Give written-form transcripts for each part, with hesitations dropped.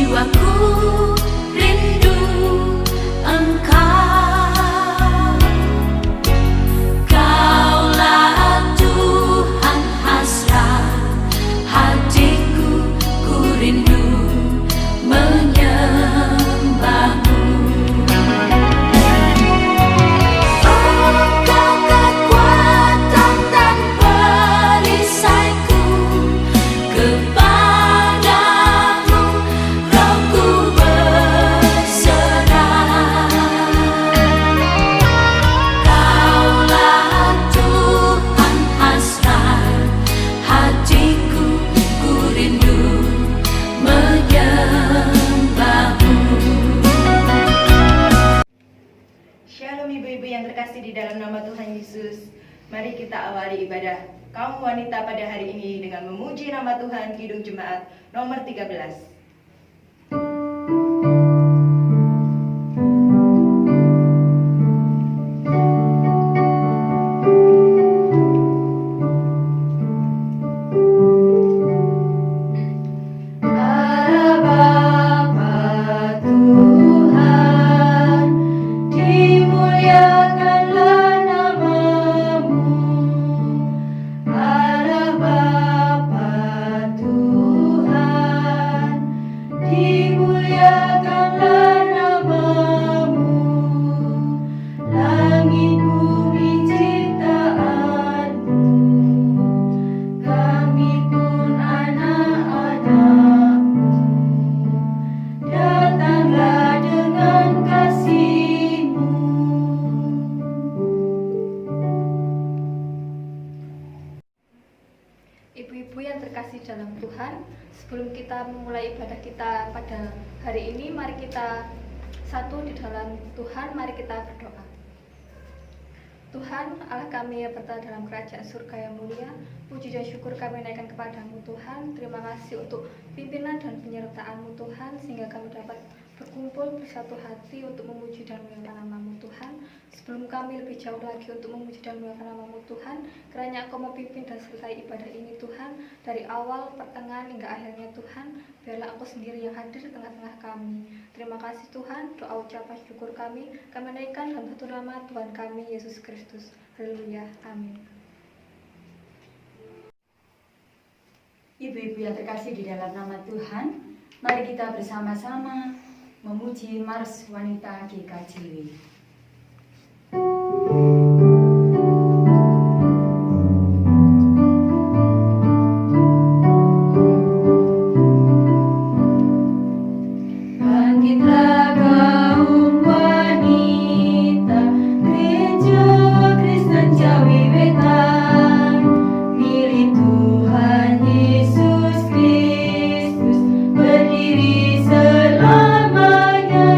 jiwaku rindu Engkau. Kaulah Tuhan hasrat hatiku, ku rindu menyembahmu. Engkau kekuatan dan perisaiku, kepadamu rohku berserah. Kaulah Tuhan hasrat hatiku, ku rindu menyembahmu. Shalom ibu-ibu yang terkasih di dalam nama Tuhan Yesus. Mari kita awali ibadah kaum wanita pada hari ini dengan memuji nama Tuhan. Kidung Jemaat nomor 13. Allah Bapa Tuhan, dimuliakanlah namamu. Allah Bapa Tuhan, dimuliakanlah namamu. Langit bumi ciptaanmu, kami pun anak-anakmu. Datanglah dengan kasih-Mu. Ibu-ibu yang terkasih dalam Tuhan, sebelum kita memulai ibadah kita pada hari ini, mari kita satu di dalam Tuhan, mari kita berdoa. Tuhan, Allah kami yang berada dalam kerajaan surga yang mulia, puji dan syukur kami naikkan kepadamu Tuhan. Terima kasih untuk pimpinan dan penyertaan-Mu Tuhan, sehingga kami dapat berkumpul bersatu hati untuk memuji dan memuliakan nama-Mu Tuhan. Sebelum kami lebih jauh lagi untuk memuji dan memuliakan nama-Mu Tuhan, kiranya Engkau memimpin dan selesai ibadah ini Tuhan, dari awal, pertengahan hingga akhirnya Tuhan. Biarlah Engkau sendiri yang hadir di tengah-tengah kami. Terima kasih Tuhan, doa ucapan syukur kami naikkan dalam satu nama Tuhan kami Yesus Kristus. Haleluya, amin. Ibu-ibu yang terkasih di dalam nama Tuhan, mari kita bersama-sama memuji Mars Wanita GKJW. Bangkitlah kaum wanita, Gereja Kristen Jawi Wetan, milik Tuhan Yesus Kristus, berdiri selamanya.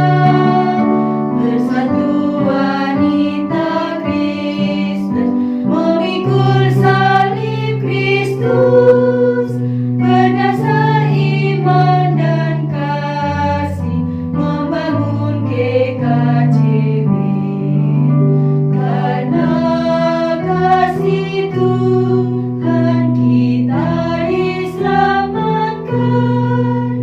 Bersatu wanita Kristen, memikul salib Kristus, berdasar iman dan kasih, membangun GKJW. Karena kasih Tuhan kita diselamatkan,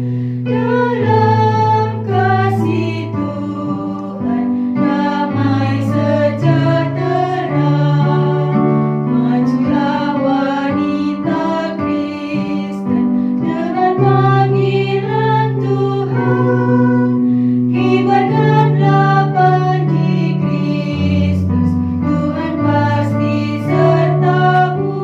dalam kasih Tuhan damai sejahtera. Majulah wanita Kristen dengan panggilan Tuhan, kibarkanlah panji Kristus, Tuhan pasti sertamu.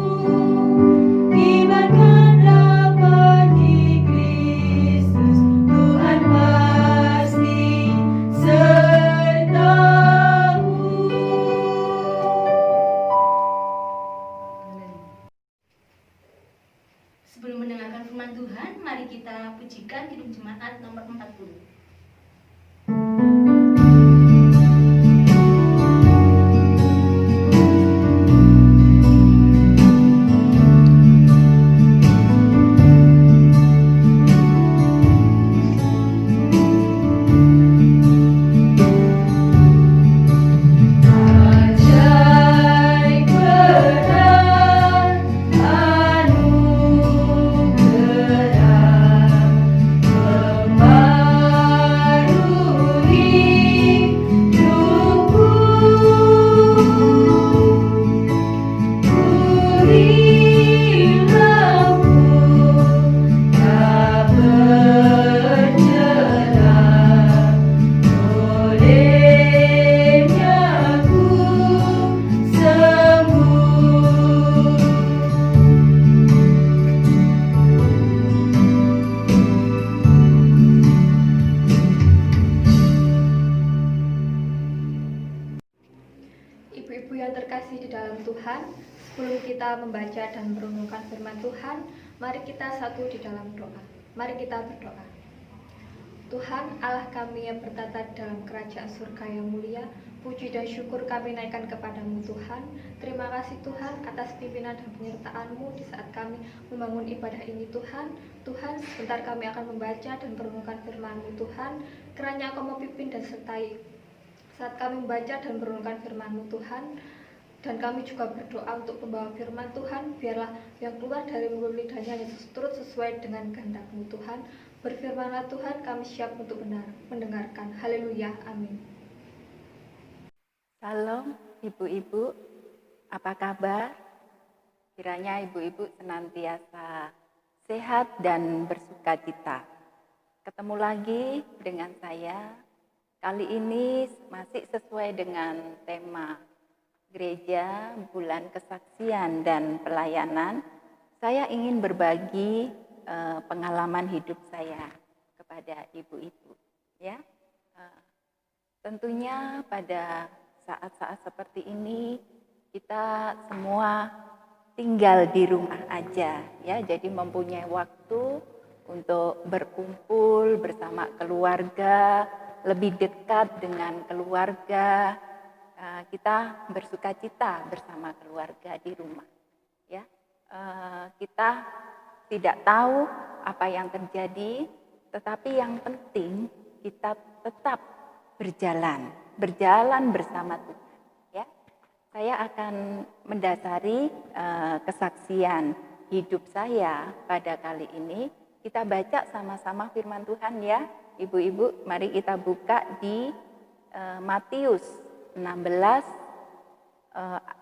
Kibarkanlah panji Kristus, Tuhan pasti sertamu. Sebelum mendengarkan firman Tuhan, mari kita pujikan Kidung Jemaat nomor 40. Ajaib berat anugerah, Ibu-ibu yang terkasih di dalam Tuhan, sebelum kita membaca dan merenungkan firman Tuhan, mari kita satu di dalam doa. Mari kita berdoa. Tuhan Allah kami yang bertata dalam kerajaan surga yang mulia, puji dan syukur kami naikkan kepadamu Tuhan. Terima kasih Tuhan atas pimpinan dan penyertaan-Mu di saat kami membangun ibadah ini Tuhan. Tuhan, sebentar kami akan membaca dan merenungkan firman-Mu Tuhan. Kiranya Engkau memimpin dan sertai saat kami membaca dan merenungkan firman-Mu Tuhan. Dan kami juga berdoa untuk pembawa firman Tuhan, biarlah yang keluar dari mulut lidahnya yang turut sesuai dengan kehendak-Mu Tuhan. Berfirmanlah Tuhan, kami siap untuk benar mendengarkan. Haleluya, amin. Salam ibu-ibu, apa kabar? Kiranya ibu-ibu senantiasa sehat dan bersukacita. Ketemu lagi dengan saya, kali ini masih sesuai dengan tema Gereja Bulan Kesaksian dan Pelayanan. Saya ingin berbagi pengalaman hidup saya kepada ibu-ibu. Ya, tentunya pada saat-saat seperti ini kita semua tinggal di rumah aja, ya. Jadi mempunyai waktu untuk berkumpul bersama keluarga, lebih dekat dengan keluarga. Kita bersukacita bersama keluarga di rumah, ya. Kita tidak tahu apa yang terjadi, tetapi yang penting kita tetap berjalan bersama Tuhan, ya. Saya akan mendasari kesaksian hidup saya pada kali ini. Kita baca sama-sama firman Tuhan, ya, ibu-ibu. Mari kita buka di Matius 16,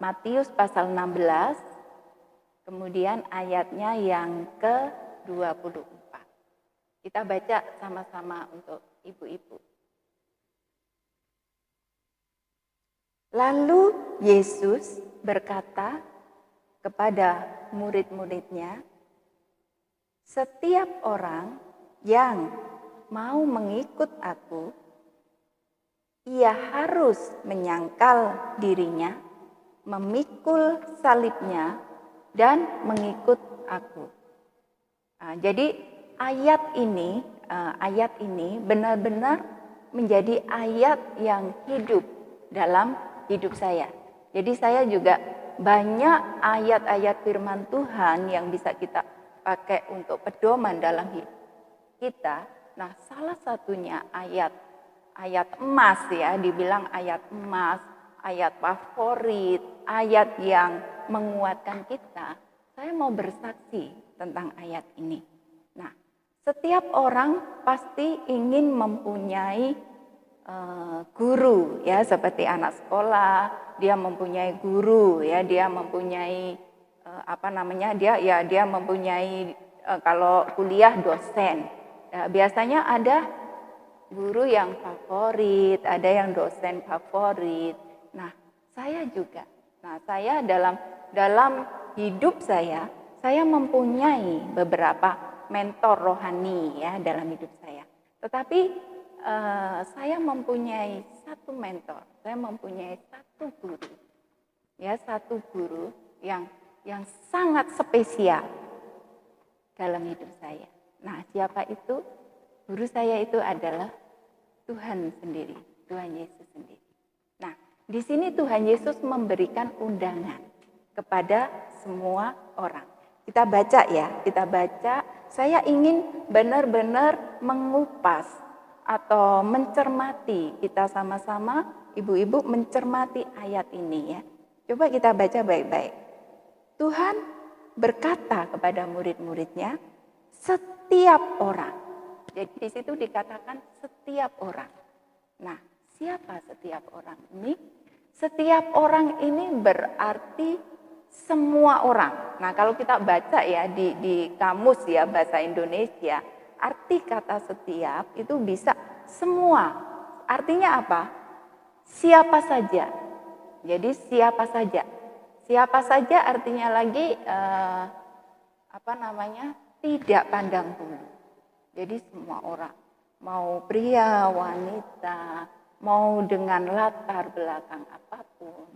Matius pasal 16, kemudian ayatnya yang ke-24. Kita baca sama-sama untuk ibu-ibu. Lalu Yesus berkata kepada murid-muridnya, "Setiap orang yang mau mengikut aku, ia harus menyangkal dirinya, memikul salibnya, dan mengikut aku." Jadi ayat ini benar-benar menjadi ayat yang hidup dalam hidup saya. Jadi saya juga banyak ayat-ayat firman Tuhan yang bisa kita pakai untuk pedoman dalam hidup kita. Nah, salah satunya ayat emas, ya, dibilang ayat emas, ayat favorit, ayat yang menguatkan kita. Saya mau bersaksi tentang ayat ini. Nah, setiap orang pasti ingin mempunyai guru, ya, seperti anak sekolah, dia mempunyai guru, ya, dia mempunyai dia mempunyai kalau kuliah dosen. Ya, biasanya ada guru yang favorit, ada yang dosen favorit. Nah, saya juga. Nah, saya dalam hidup saya mempunyai beberapa mentor rohani, ya, dalam hidup saya. Tetapi saya mempunyai satu mentor, saya mempunyai satu guru, ya, satu guru yang sangat spesial dalam hidup saya. Nah, siapa itu? Guru saya itu adalah Tuhan sendiri, Tuhan Yesus sendiri. Nah, di sini Tuhan Yesus memberikan undangan kepada semua orang. Kita baca, ya, kita baca. Saya ingin benar-benar mengupas atau mencermati, kita sama-sama ibu-ibu mencermati ayat ini, ya. Coba kita baca baik-baik. Tuhan berkata kepada murid-muridnya, setiap orang. Jadi di situ dikatakan setiap orang. Nah, siapa setiap orang ini? Setiap orang ini berarti semua orang. Nah, kalau kita baca, ya, di kamus, ya, bahasa Indonesia, arti kata setiap itu bisa semua. Artinya apa? Siapa saja. Jadi siapa saja. Siapa saja artinya lagi tidak pandang bulu. Jadi semua orang, mau pria, wanita, mau dengan latar belakang apapun,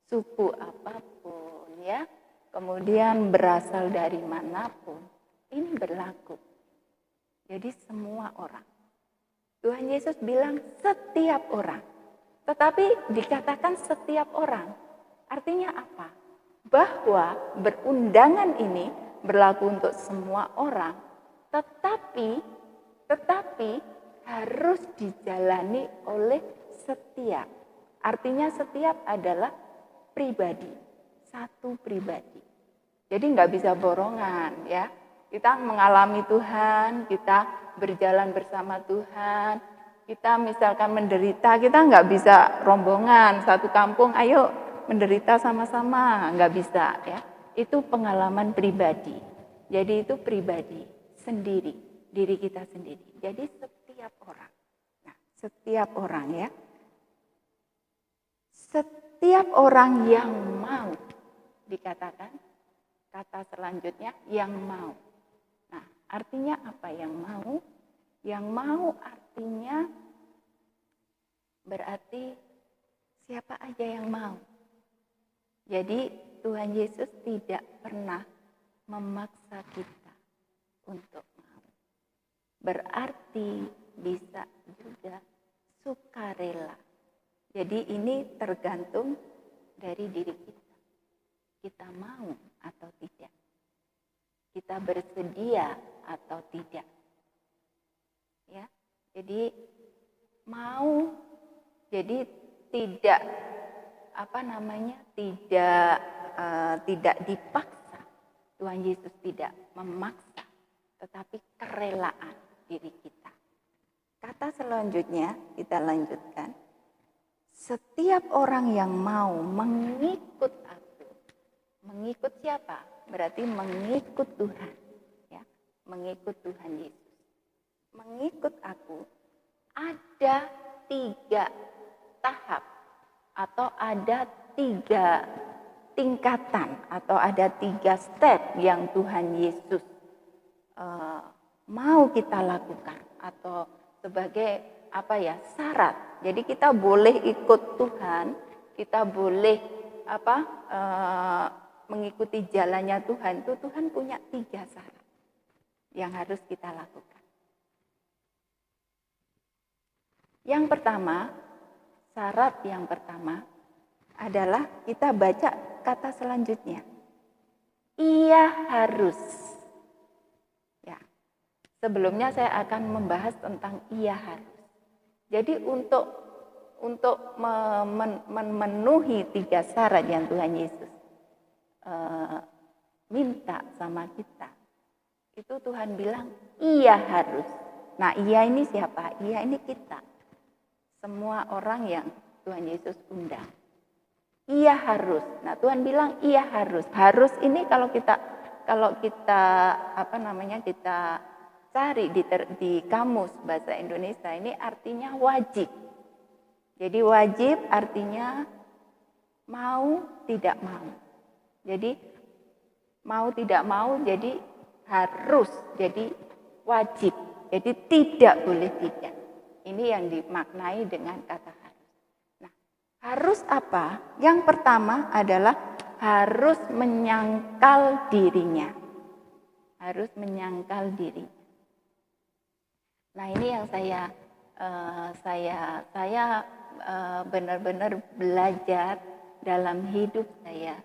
suku apapun ya, kemudian berasal dari manapun, ini berlaku. Jadi semua orang. Tuhan Yesus bilang setiap orang. Tetapi dikatakan setiap orang. Artinya apa? Bahwa berundangan ini berlaku untuk semua orang, tetapi harus dijalani oleh setiap. Artinya setiap adalah pribadi, satu pribadi. Jadi nggak bisa borongan ya. Kita mengalami Tuhan, kita berjalan bersama Tuhan, kita misalkan menderita, kita nggak bisa rombongan satu kampung, ayo menderita sama-sama, nggak bisa ya. Itu pengalaman pribadi. Jadi itu pribadi sendiri, diri kita sendiri. Jadi setiap orang. Nah, setiap orang ya. Setiap orang yang mau, dikatakan kata selanjutnya yang mau. Nah, artinya apa yang mau? Yang mau artinya berarti siapa aja yang mau. Jadi Tuhan Yesus tidak pernah memaksa kita untuk mau. Berarti bisa juga sukarela. Jadi ini tergantung dari diri kita. Kita mau atau tidak. Kita bersedia atau tidak. Ya. Jadi mau, jadi tidak tidak dipaksa. Tuhan Yesus tidak memaksa, tetapi kerelaan diri kita. Kata selanjutnya kita lanjutkan. Setiap orang yang mau mengikut aku. Mengikut siapa? Berarti mengikut Tuhan, ya, mengikut Tuhan Yesus. Mengikut aku ada 3 tahap atau ada 3 tingkatan atau ada 3 step yang Tuhan Yesus mau kita lakukan atau sebagai syarat. Jadi kita boleh ikut Tuhan, kita boleh mengikuti jalannya Tuhan, itu Tuhan punya 3 syarat yang harus kita lakukan. Yang pertama, syarat yang pertama adalah kita baca kata selanjutnya. Ia harus. Ya. Sebelumnya saya akan membahas tentang ia harus. Jadi untuk memenuhi 3 syarat yang Tuhan Yesus minta sama kita, itu Tuhan bilang ia harus. Nah, ia ini siapa? Ia ini kita, semua orang yang Tuhan Yesus undang. Ia harus. Nah, Tuhan bilang ia harus. Harus ini kalau kita kita cari di kamus bahasa Indonesia ini artinya wajib. Jadi wajib artinya mau tidak mau. Jadi mau tidak mau jadi harus, jadi wajib. Jadi tidak boleh tidak. Ini yang dimaknai dengan kata harus. Nah, harus apa? Yang pertama adalah harus menyangkal dirinya. Harus menyangkal diri. Nah, ini yang saya benar-benar belajar dalam hidup saya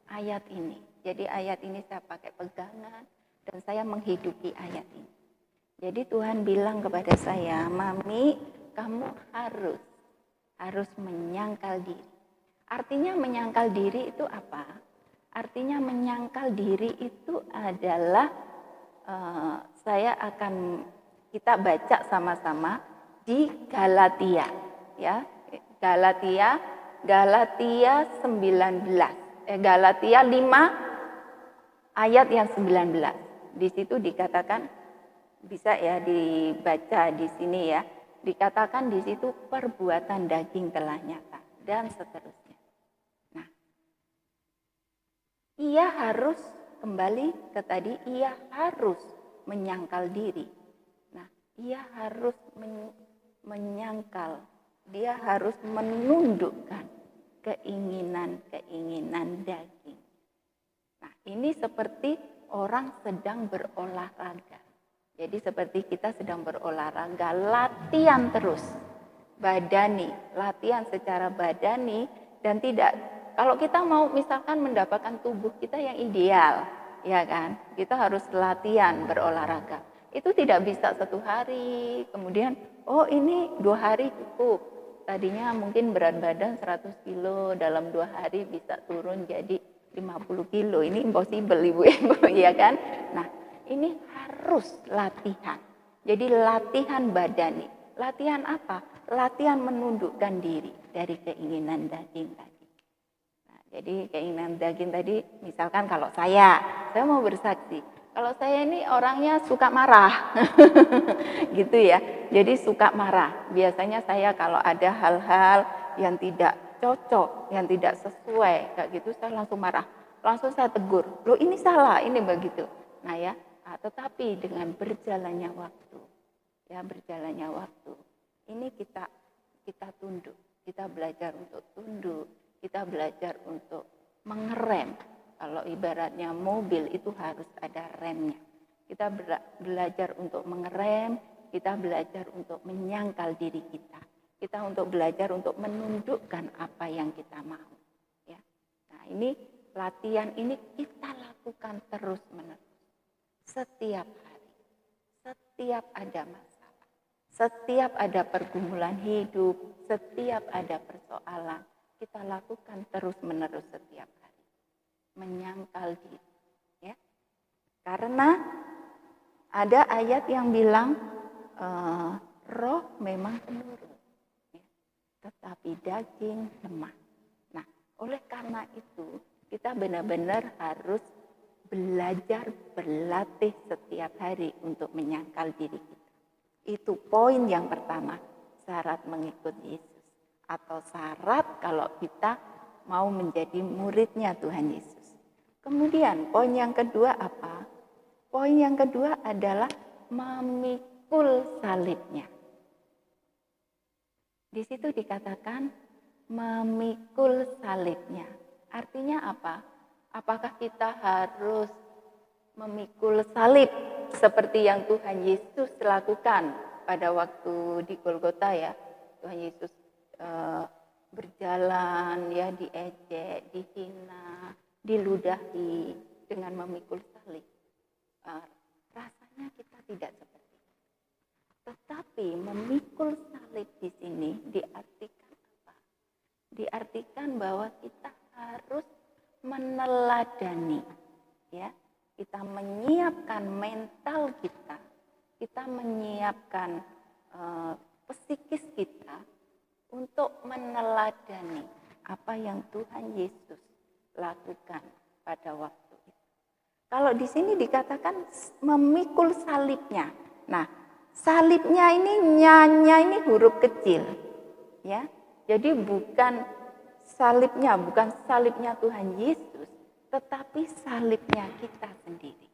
ayat ini. Jadi ayat ini saya pakai pegangan dan saya menghidupi ayat ini. Jadi Tuhan bilang kepada saya, Mami, kamu harus menyangkal diri. Artinya menyangkal diri itu apa? Artinya menyangkal diri itu adalah kita baca sama-sama di Galatia, ya. Galatia 5 ayat yang 19. Di situ dikatakan, bisa ya dibaca di sini ya. Dikatakan di situ perbuatan daging telah nyata dan seterusnya. Nah, ia harus kembali ke tadi, ia harus menyangkal diri. Nah, ia harus menyangkal, dia harus menundukkan keinginan daging. Nah, ini seperti orang sedang berolahraga. Jadi seperti kita sedang berolahraga, latihan terus, badani, latihan secara badani dan tidak. Kalau kita mau misalkan mendapatkan tubuh kita yang ideal, ya kan, kita harus latihan berolahraga. Itu tidak bisa 1 hari, kemudian ini 2 hari cukup. Tadinya mungkin berat badan 100 kilo, dalam 2 hari bisa turun jadi 50 kilo. Ini impossible ibu-ibu, ya kan. Nah, ini harus latihan. Jadi latihan badani. Latihan apa? Latihan menundukkan diri dari keinginan daging tadi. Nah, jadi keinginan daging tadi, misalkan kalau saya mau bersaksi. Kalau saya ini orangnya suka marah, gitu ya. Jadi suka marah. Biasanya saya kalau ada hal-hal yang tidak cocok, yang tidak sesuai, kayak gitu saya langsung marah. Langsung saya tegur, loh ini salah, ini begitu. Nah ya, tetapi dengan berjalannya waktu, ini kita tunduk, kita belajar untuk tunduk, kita belajar untuk mengerem. Kalau ibaratnya mobil itu harus ada remnya. Kita belajar untuk mengerem, kita belajar untuk menyangkal diri kita. Kita untuk belajar untuk menundukkan apa yang kita mau. Ya. Nah ini latihan ini kita lakukan terus-menerus. Setiap hari, setiap ada masalah, setiap ada pergumulan hidup, setiap ada persoalan, kita lakukan terus-menerus setiap hari. Menyangkal diri, ya. Karena ada ayat yang bilang roh memang penurut, ya, tetapi daging lemah. Nah, oleh karena itu kita benar-benar harus belajar berlatih setiap hari untuk menyangkal diri kita. Itu poin yang pertama, syarat mengikut Yesus atau syarat kalau kita mau menjadi muridnya Tuhan Yesus. Kemudian poin yang kedua apa? Poin yang kedua adalah memikul salibnya. Di situ dikatakan memikul salibnya. Artinya apa? Apakah kita harus memikul salib seperti yang Tuhan Yesus lakukan pada waktu di Golgota ya? Tuhan Yesus berjalan ya, diejek, dihina, diludahi dengan memikul salib. Rasanya kita tidak seperti itu. Tetapi memikul salib di sini diartikan apa? Diartikan bahwa kita harus meneladani, ya. Kita menyiapkan mental kita menyiapkan psikis kita untuk meneladani apa yang Tuhan Yesus lakukan pada waktu itu. Kalau di sini dikatakan memikul salibnya. Nah, salibnya ini nyanya ini huruf kecil, ya. Jadi bukan salibnya Tuhan Yesus, tetapi salibnya kita sendiri.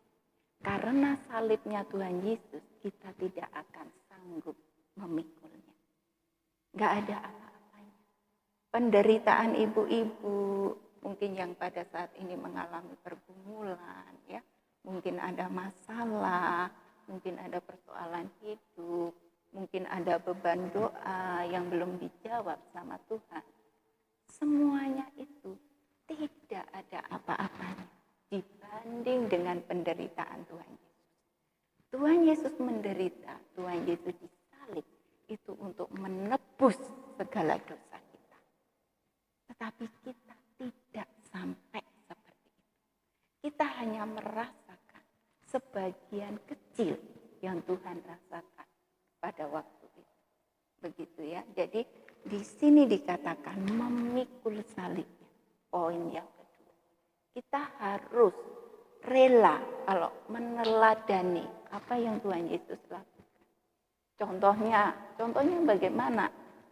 Karena salibnya Tuhan Yesus, kita tidak akan sanggup memikulnya. Nggak ada apa-apanya. Penderitaan ibu-ibu, mungkin yang pada saat ini mengalami pergumulan, ya, mungkin ada masalah, mungkin ada persoalan hidup, mungkin ada beban doa yang belum dijawab sama Tuhan. Semuanya itu tidak ada apa-apanya dibanding dengan penderitaan Tuhan Yesus. Tuhan Yesus menderita, Tuhan Yesus disalib itu untuk menebus segala dosa kita. Tetapi kita tidak sampai seperti itu. Kita hanya merasakan sebagian kecil yang Tuhan rasakan pada waktu itu. Begitu ya. Jadi di sini dikatakan memikul salibnya. Poin yang kedua. Kita harus rela kalau meneladani apa yang Tuhan Yesus lakukan. Contohnya bagaimana?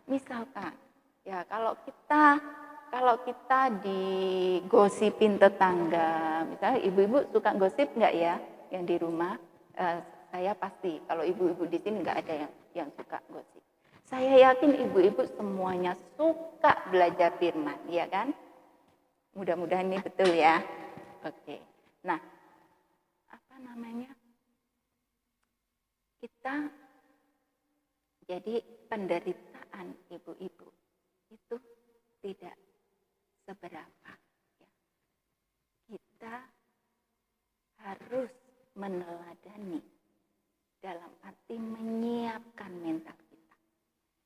Misalkan ya kalau kita digosipin tetangga, misalnya ibu-ibu suka gosip nggak ya yang di rumah? Saya pasti kalau ibu-ibu di sini nggak ada yang suka gosip. Saya yakin ibu-ibu semuanya suka belajar firman, ya kan? Mudah-mudahan ini betul ya. Oke. Nah, apa namanya? Kita jadi penderitaan ibu-ibu itu tidak seberapa. Ya. Kita harus meneladani dalam arti menyiapkan mental kita.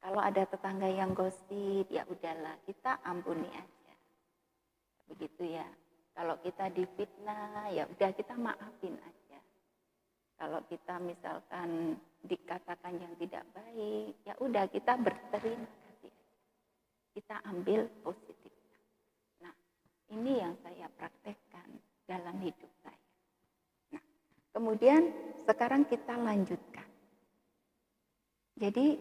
Kalau ada tetangga yang gosip, ya udahlah, kita ampuni aja. Begitu ya. Kalau kita difitnah, ya udah kita maafin aja. Kalau kita misalkan dikatakan yang tidak baik, ya udah kita berterima kasih. Kita ambil positifnya. Nah, ini yang saya praktekkan dalam hidup saya. Nah, kemudian sekarang kita lanjutkan. Jadi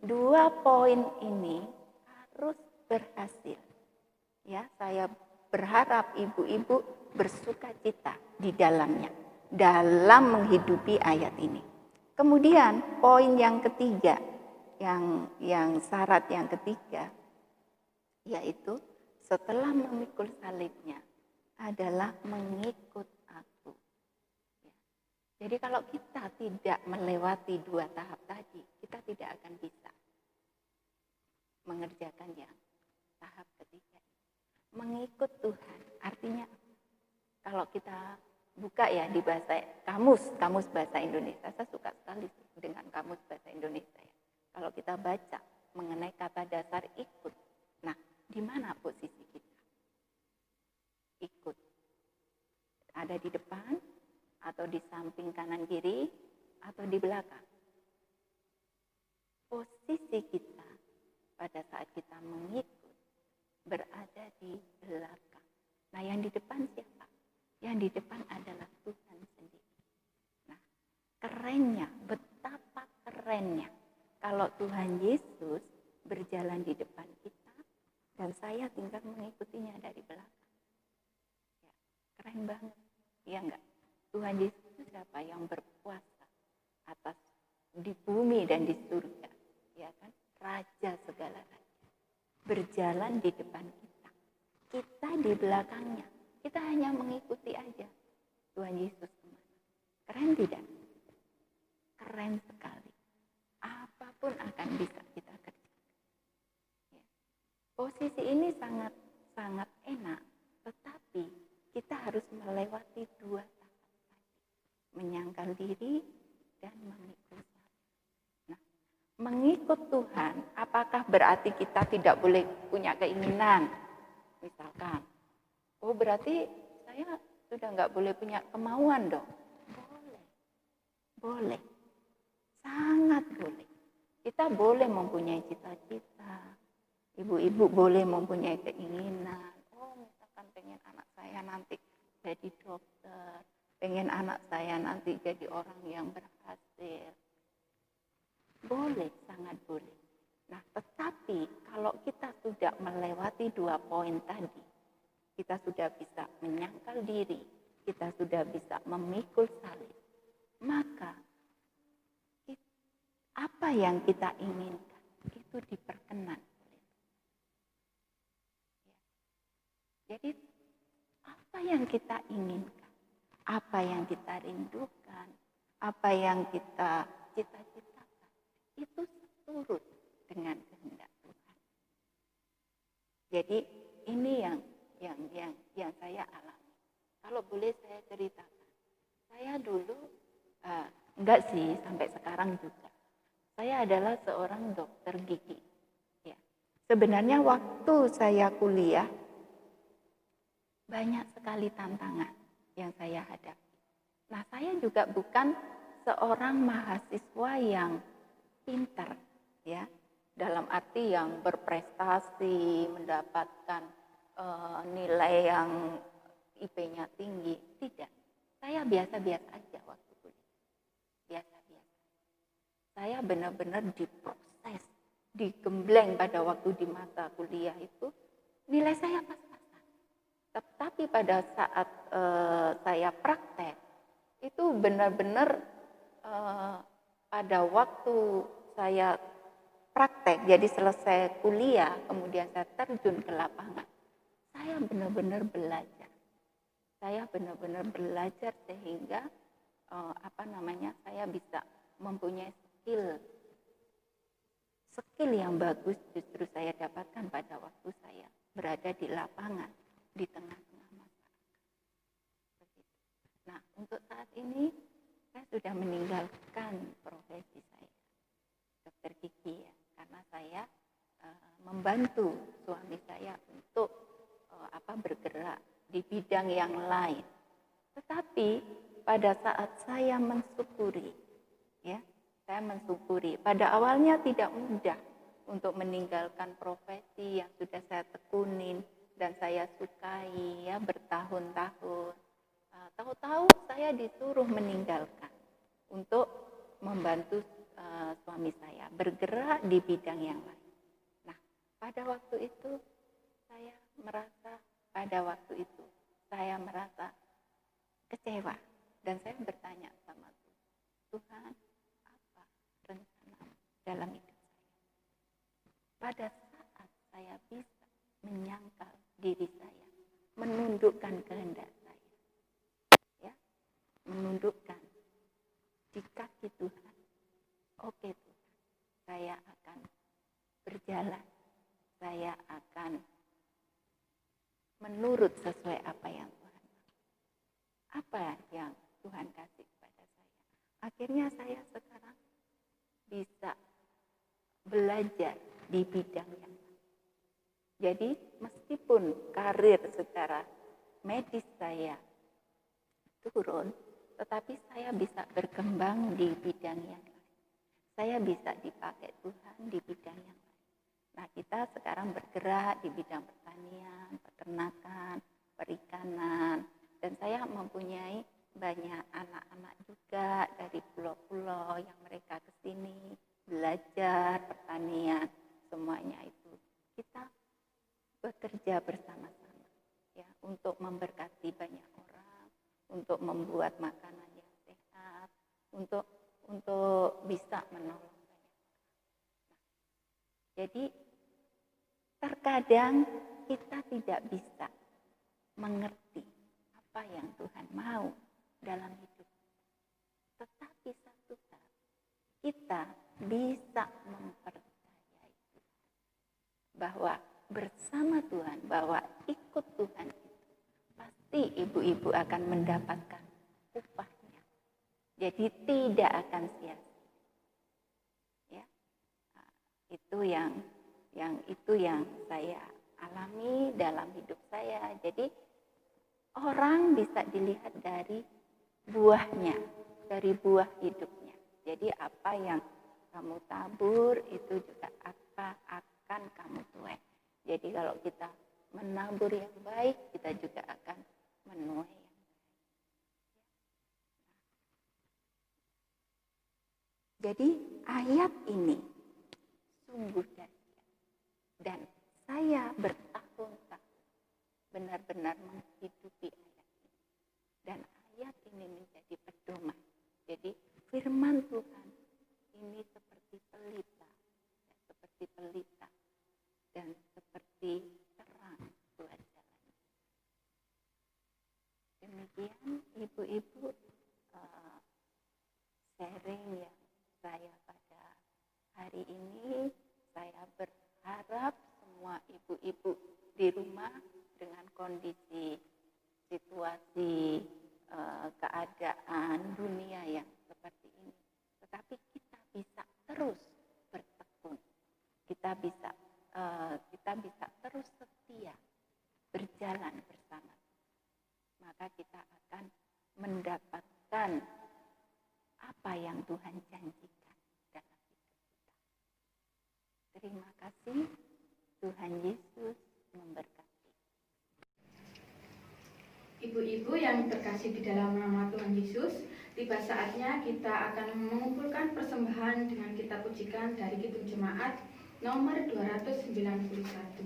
2 poin ini harus berhasil. Ya, saya berharap ibu-ibu bersukacita di dalamnya dalam menghidupi ayat ini. Kemudian poin yang ketiga, yang syarat yang ketiga, yaitu setelah memikul salibnya adalah mengikut aku. Jadi kalau kita tidak melewati 2 tahap tadi, kita tidak akan bisa mengerjakan yang tahap ketiga. Mengikut Tuhan, artinya kalau kita buka ya di bahasa kamus bahasa Indonesia, saya suka sekali dengan kamus bahasa Indonesia. Kalau kita baca mengenai kata dasar ikut, nah di mana posisi kita? Ikut, ada di depan, atau di samping kanan kiri, atau di belakang. Posisi kita pada saat kita mengikut berada di belakang. Nah, yang di depan siapa? Yang di depan adalah Tuhan sendiri. Nah, kerennya, betapa kerennya kalau Tuhan Yesus berjalan di depan kita dan saya tinggal mengikutinya dari belakang. Ya, keren banget, ya enggak? Tuhan Yesus itu siapa? Yang berkuasa atas di bumi dan di surga, ya kan? Raja segala raja berjalan di depan kita, kita di belakangnya, kita hanya mengikuti aja Tuhan Yesus kemana. Keren tidak? Keren sekali. Apapun akan bisa kita kerjakan. Ya. Posisi ini sangat enak, tetapi kita harus melewati 2 tahap tadi, menyangkal diri dan memikul salib. Nah, mengikut Tuhan, apakah berarti kita tidak boleh punya keinginan? Misalkan, oh berarti saya sudah nggak boleh punya kemauan dong? Boleh, sangat boleh. Kita boleh mempunyai cita-cita, ibu-ibu boleh mempunyai keinginan. Oh misalkan pengen anak saya nanti jadi dokter, pengen anak saya nanti jadi orang yang berhasil. Boleh, sangat boleh. Nah, tetapi kalau kita sudah melewati 2 poin tadi, kita sudah bisa menyangkal diri, kita sudah bisa memikul salib, maka apa yang kita inginkan itu diperkenan. Jadi apa yang kita inginkan, apa yang kita rindukan, apa yang kita cita-citakan, itu turut dengan kehendak Tuhan. Jadi ini yang saya alami. Kalau boleh saya ceritakan, saya dulu enggak sih sampai sekarang juga. Saya adalah seorang dokter gigi. Ya. Sebenarnya waktu saya kuliah banyak sekali tantangan yang saya hadapi. Nah, saya juga bukan seorang mahasiswa yang pintar, ya, dalam arti yang berprestasi, mendapatkan nilai yang IP-nya tinggi. Tidak, saya biasa-biasa aja waktu kuliah. Biasa-biasa. Saya benar-benar diproses, digembleng pada waktu di masa kuliah itu, nilai saya pas-pasan. Tetapi pada saat saya praktek, itu benar-benar pada waktu saya praktek, jadi selesai kuliah, kemudian saya terjun ke lapangan. Saya benar-benar belajar. Saya benar-benar belajar sehingga saya bisa mempunyai skill yang bagus justru saya dapatkan pada waktu saya berada di lapangan, di tengah-tengah masyarakat. Nah, untuk saat ini saya sudah meninggalkan profesi saya, dokter gigi ya, karena saya membantu suami saya untuk bergerak di bidang yang lain. Tetapi pada saat saya mensyukuri, pada awalnya tidak mudah untuk meninggalkan profesi yang sudah saya tekunin dan saya sukai ya bertahun-tahun. Tahu-tahu saya disuruh meninggalkan untuk membantu suami saya bergerak di bidang yang lain. Nah, pada waktu itu saya merasa kecewa dan saya bertanya sama Tuhan, apa rencana dalam hidup saya? Pada saat saya bisa menyangkal diri saya, menundukkan kehendak saya, ya, menundukkan di kaki Tuhan. Oke Tuhan, saya akan berjalan, saya akan menurut sesuai apa yang Tuhan mau. Apa yang Tuhan kasih kepada saya. Akhirnya saya sekarang bisa belajar di bidang yang lain. Jadi meskipun karir secara medis saya turun, tetapi saya bisa berkembang di bidang yang lain. Saya bisa dipakai Tuhan di bidang yang lain. Nah, kita sekarang bergerak di bidang pertanian, peternakan, perikanan, dan saya mempunyai banyak anak-anak juga dari pulau-pulau yang mereka ke sini belajar pertanian, semuanya itu kita bekerja bersama-sama ya untuk memberkati banyak orang, untuk membuat makanan yang sehat, untuk bisa menolong banyak orang. Jadi terkadang kita tidak bisa mengerti apa yang Tuhan mau dalam hidup. Tetapi satu saat kita bisa mempercayai Tuhan. Bahwa bersama Tuhan, bahwa ikut Tuhan itu pasti ibu-ibu akan mendapatkan upahnya. Jadi tidak akan sia-sia. Ya. Itu yang saya alami dalam hidup saya. Jadi orang bisa dilihat dari buahnya, dari buah hidupnya. Jadi apa yang kamu tabur itu juga apa akan kamu tuai. Jadi kalau kita menabur yang baik, kita juga akan menuai yang baik. Jadi ayat ini sungguh dahsyat. Dan saya bertahun-tahun benar-benar menghidupi ayat ini. Dan ayat ini menjadi pedoman. Jadi firman Tuhan ini seperti pelita, dan seperti terang buat jalan. Demikian ibu-ibu sharing yang saya pada hari ini. Saya berharap semua ibu-ibu di rumah dengan kondisi situasi keadaan dunia yang seperti ini, tetapi kita bisa terus bertekun, kita bisa terus setia berjalan bersama, maka kita akan mendapatkan apa yang Tuhan janjikan dalam hidup kita. Terima kasih, Tuhan Yesus memberkati. Ibu-ibu yang terkasih di dalam nama Tuhan Yesus, tiba saatnya kita akan mengumpulkan persembahan dengan kita pujikan dari Kidung Jemaat nomor 291.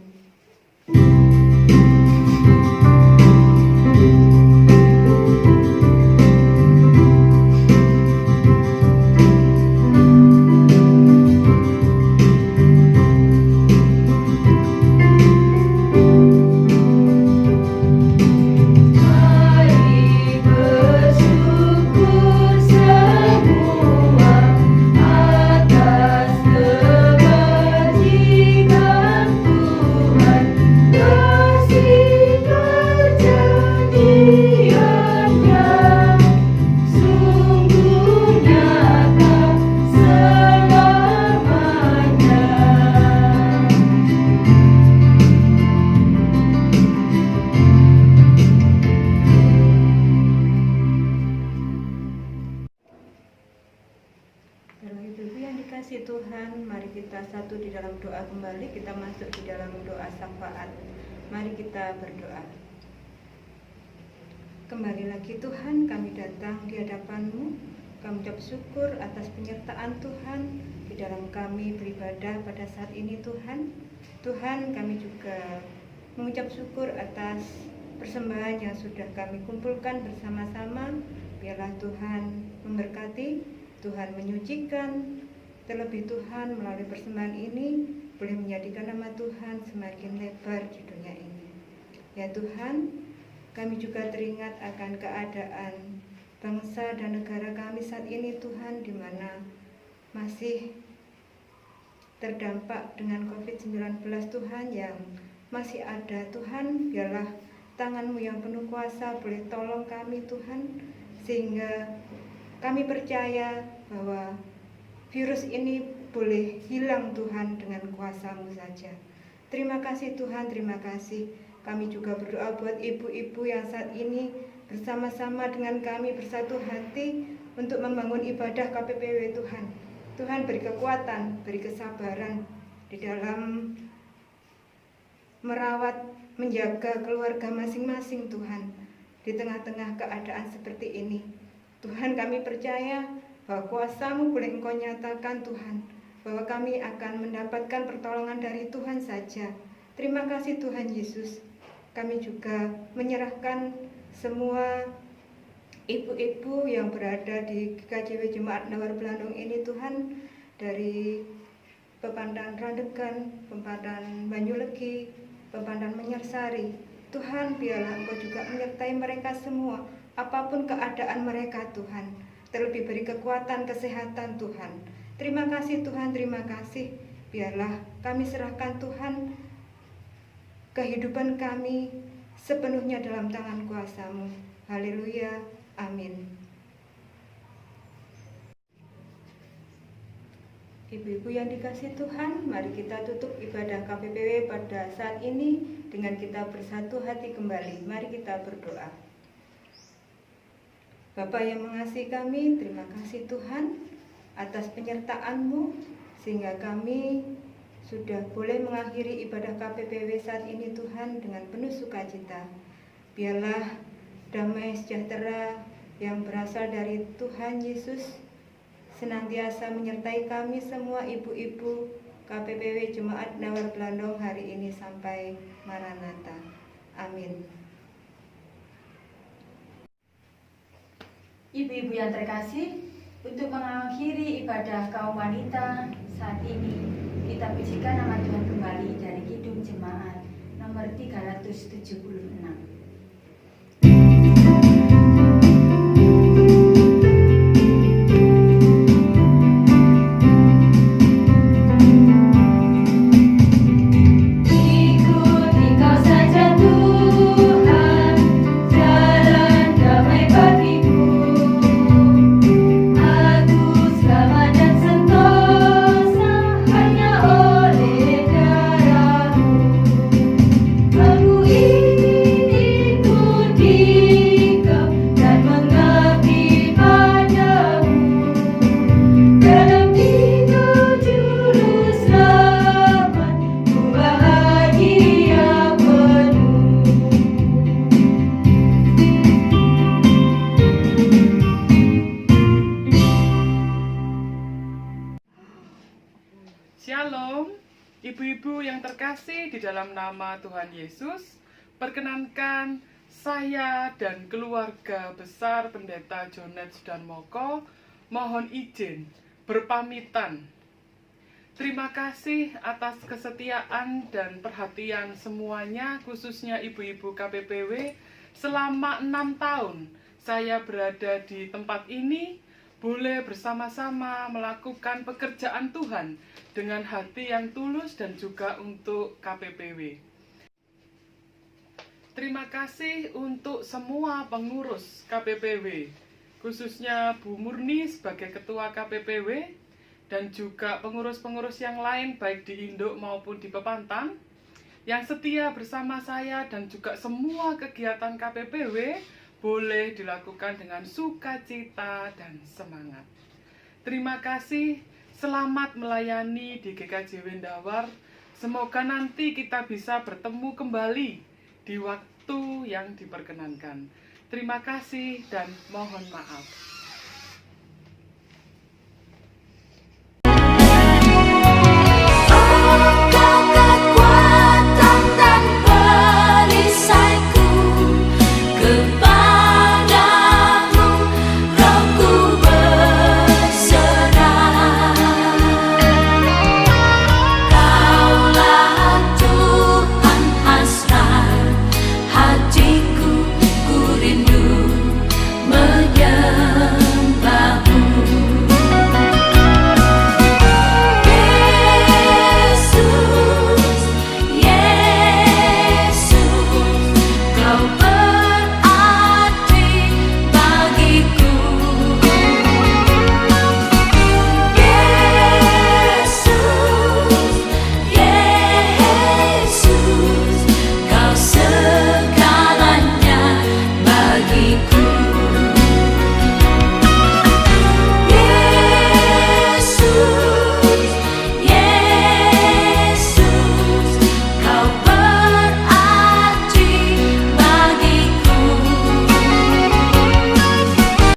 bersatu di dalam doa kembali. Kita masuk di dalam doa syafaat. Mari kita berdoa. Kembali lagi Tuhan, kami datang di hadapan-Mu. Kami ucap syukur atas penyertaan Tuhan di dalam kami beribadah pada saat ini Tuhan. Tuhan, kami juga mengucap syukur atas persembahan yang sudah kami kumpulkan bersama-sama. Biarlah Tuhan memberkati, Tuhan menyucikan, terlebih Tuhan melalui persembahan ini boleh menjadikan nama Tuhan semakin lebar di dunia ini. Ya Tuhan, kami juga teringat akan keadaan bangsa dan negara kami saat ini Tuhan, di mana masih terdampak dengan COVID-19 Tuhan, yang masih ada Tuhan. Biarlah tangan-Mu yang penuh kuasa boleh tolong kami Tuhan, sehingga kami percaya bahwa virus ini boleh hilang Tuhan dengan kuasa-Mu saja. Terima kasih Tuhan, terima kasih. Kami juga berdoa buat ibu-ibu yang saat ini bersama-sama dengan kami bersatu hati untuk membangun ibadah KPPW Tuhan. Tuhan beri kekuatan, beri kesabaran di dalam merawat, menjaga keluarga masing-masing Tuhan. Di tengah-tengah keadaan seperti ini, Tuhan, kami percaya bahwa kuasa-Mu boleh Engkau nyatakan Tuhan, bahwa kami akan mendapatkan pertolongan dari Tuhan saja. Terima kasih Tuhan Yesus. Kami juga menyerahkan semua ibu-ibu yang berada di KJW Jemaat Nawar Belandong ini Tuhan, dari Pepandan Randegan, Pepandan Banyulegi, Pepandan Menyersari. Tuhan, biarlah Engkau juga menyertai mereka semua, apapun keadaan mereka Tuhan. Terlebih beri kekuatan, kesehatan Tuhan. Terima kasih Tuhan, terima kasih. Biarlah kami serahkan Tuhan kehidupan kami sepenuhnya dalam tangan kuasa-Mu. Haleluya, amin. Ibu-ibu yang dikasihi Tuhan, mari kita tutup ibadah KPPW pada saat ini dengan kita bersatu hati kembali. Mari kita berdoa. Bapa yang mengasihi kami, terima kasih Tuhan atas penyertaan-Mu, sehingga kami sudah boleh mengakhiri ibadah KPPW saat ini Tuhan dengan penuh sukacita. Biarlah damai sejahtera yang berasal dari Tuhan Yesus senantiasa menyertai kami semua ibu-ibu KPPW Jemaat Nawar Belandong hari ini sampai Maranatha. Amin. Ibu-ibu yang terkasih, untuk mengakhiri ibadah kaum wanita saat ini, kita pujikan nama Tuhan kembali dari Kidung Jemaat nomor 376. Shalom, ibu-ibu yang terkasih di dalam nama Tuhan Yesus. Perkenankan saya dan keluarga besar Pendeta Jonet Sudarmoko mohon izin berpamitan. Terima kasih atas kesetiaan dan perhatian semuanya, khususnya ibu-ibu KPPW. Selama 6 tahun saya berada di tempat ini, boleh bersama-sama melakukan pekerjaan Tuhan dengan hati yang tulus dan juga untuk KPPW. Terima kasih untuk semua pengurus KPPW, khususnya Bu Murni sebagai Ketua KPPW, dan juga pengurus-pengurus yang lain baik di Induk maupun di Pepantan, yang setia bersama saya, dan juga semua kegiatan KPPW boleh dilakukan dengan sukacita dan semangat. Terima kasih. Selamat melayani di GKJ Wendawar. Semoga nanti kita bisa bertemu kembali di waktu yang diperkenankan. Terima kasih dan mohon maaf.